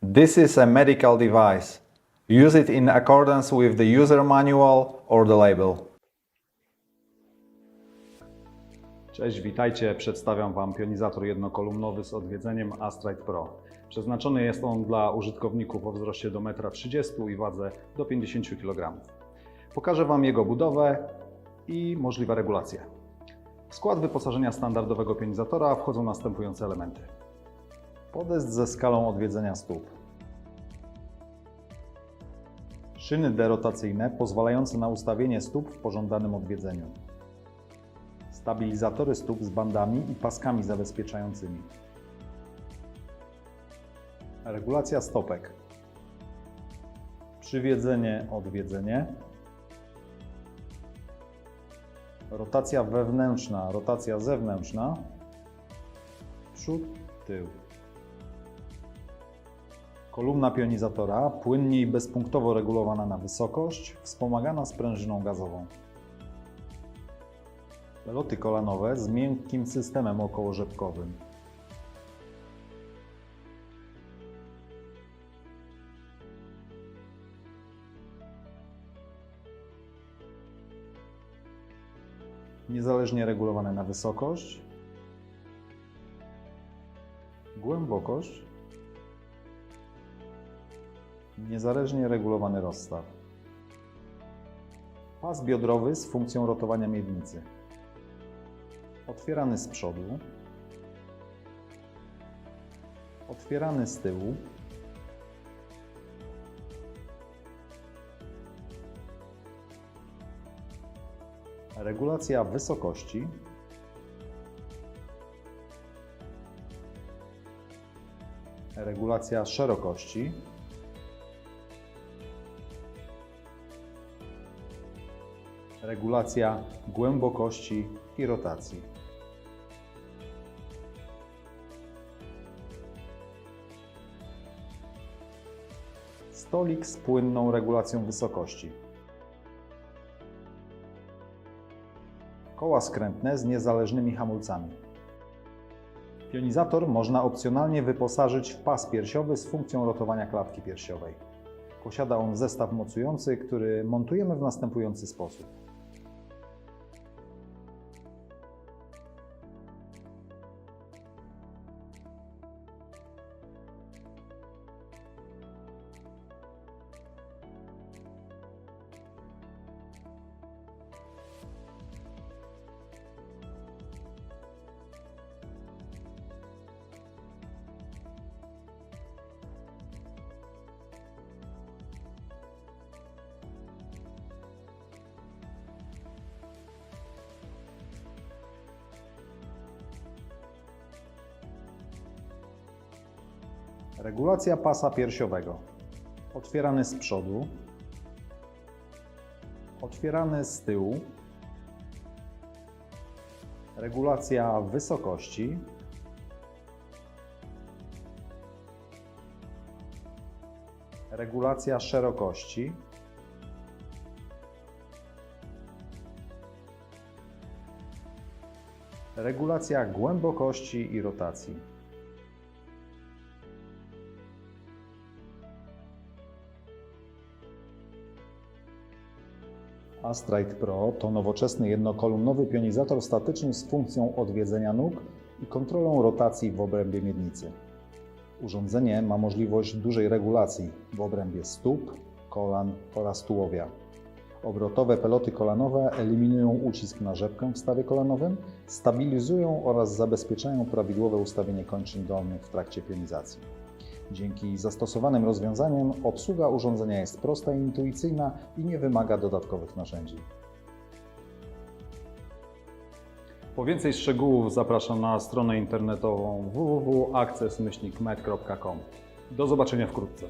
This is a medical device. Use it in accordance with the user manual or the label. Cześć, witajcie. Przedstawiam Wam pionizator jednokolumnowy z odwiedzeniem Astrite Pro. Przeznaczony jest on dla użytkowników o wzroście do 1,30 m i wadze do 50 kg. Pokażę Wam jego budowę i możliwe regulacje. W skład wyposażenia standardowego pionizatora wchodzą następujące elementy. Podest ze skalą odwiedzenia stóp. Szyny derotacyjne pozwalające na ustawienie stóp w pożądanym odwiedzeniu. Stabilizatory stóp z bandami i paskami zabezpieczającymi. Regulacja stopek. Przywiedzenie, odwiedzenie. Rotacja wewnętrzna, rotacja zewnętrzna. Przód, tył. Kolumna pionizatora płynnie i bezpunktowo regulowana na wysokość, wspomagana sprężyną gazową. Peloty kolanowe z miękkim systemem okołorzepkowym. Niezależnie regulowane na wysokość, głębokość, niezależnie regulowany rozstaw. Pas biodrowy z funkcją rotowania miednicy. Otwierany z przodu, otwierany z tyłu, regulacja wysokości, regulacja szerokości, regulacja głębokości i rotacji. Stolik z płynną regulacją wysokości. Koła skrętne z niezależnymi hamulcami. Pionizator można opcjonalnie wyposażyć w pas piersiowy z funkcją rotowania klatki piersiowej. Posiada on zestaw mocujący, który montujemy w następujący sposób. Regulacja pasa piersiowego. Otwierany z przodu, otwierany z tyłu. Regulacja wysokości. Regulacja szerokości. Regulacja głębokości i rotacji. Astrite Pro to nowoczesny jednokolumnowy pionizator statyczny z funkcją odwiedzenia nóg i kontrolą rotacji w obrębie miednicy. Urządzenie ma możliwość dużej regulacji w obrębie stóp, kolan oraz tułowia. Obrotowe peloty kolanowe eliminują ucisk na rzepkę w stawie kolanowym, stabilizują oraz zabezpieczają prawidłowe ustawienie kończyn dolnych w trakcie pionizacji. Dzięki zastosowanym rozwiązaniom obsługa urządzenia jest prosta i intuicyjna i nie wymaga dodatkowych narzędzi. Po więcej szczegółów zapraszam na stronę internetową www.access-med.com. Do zobaczenia wkrótce.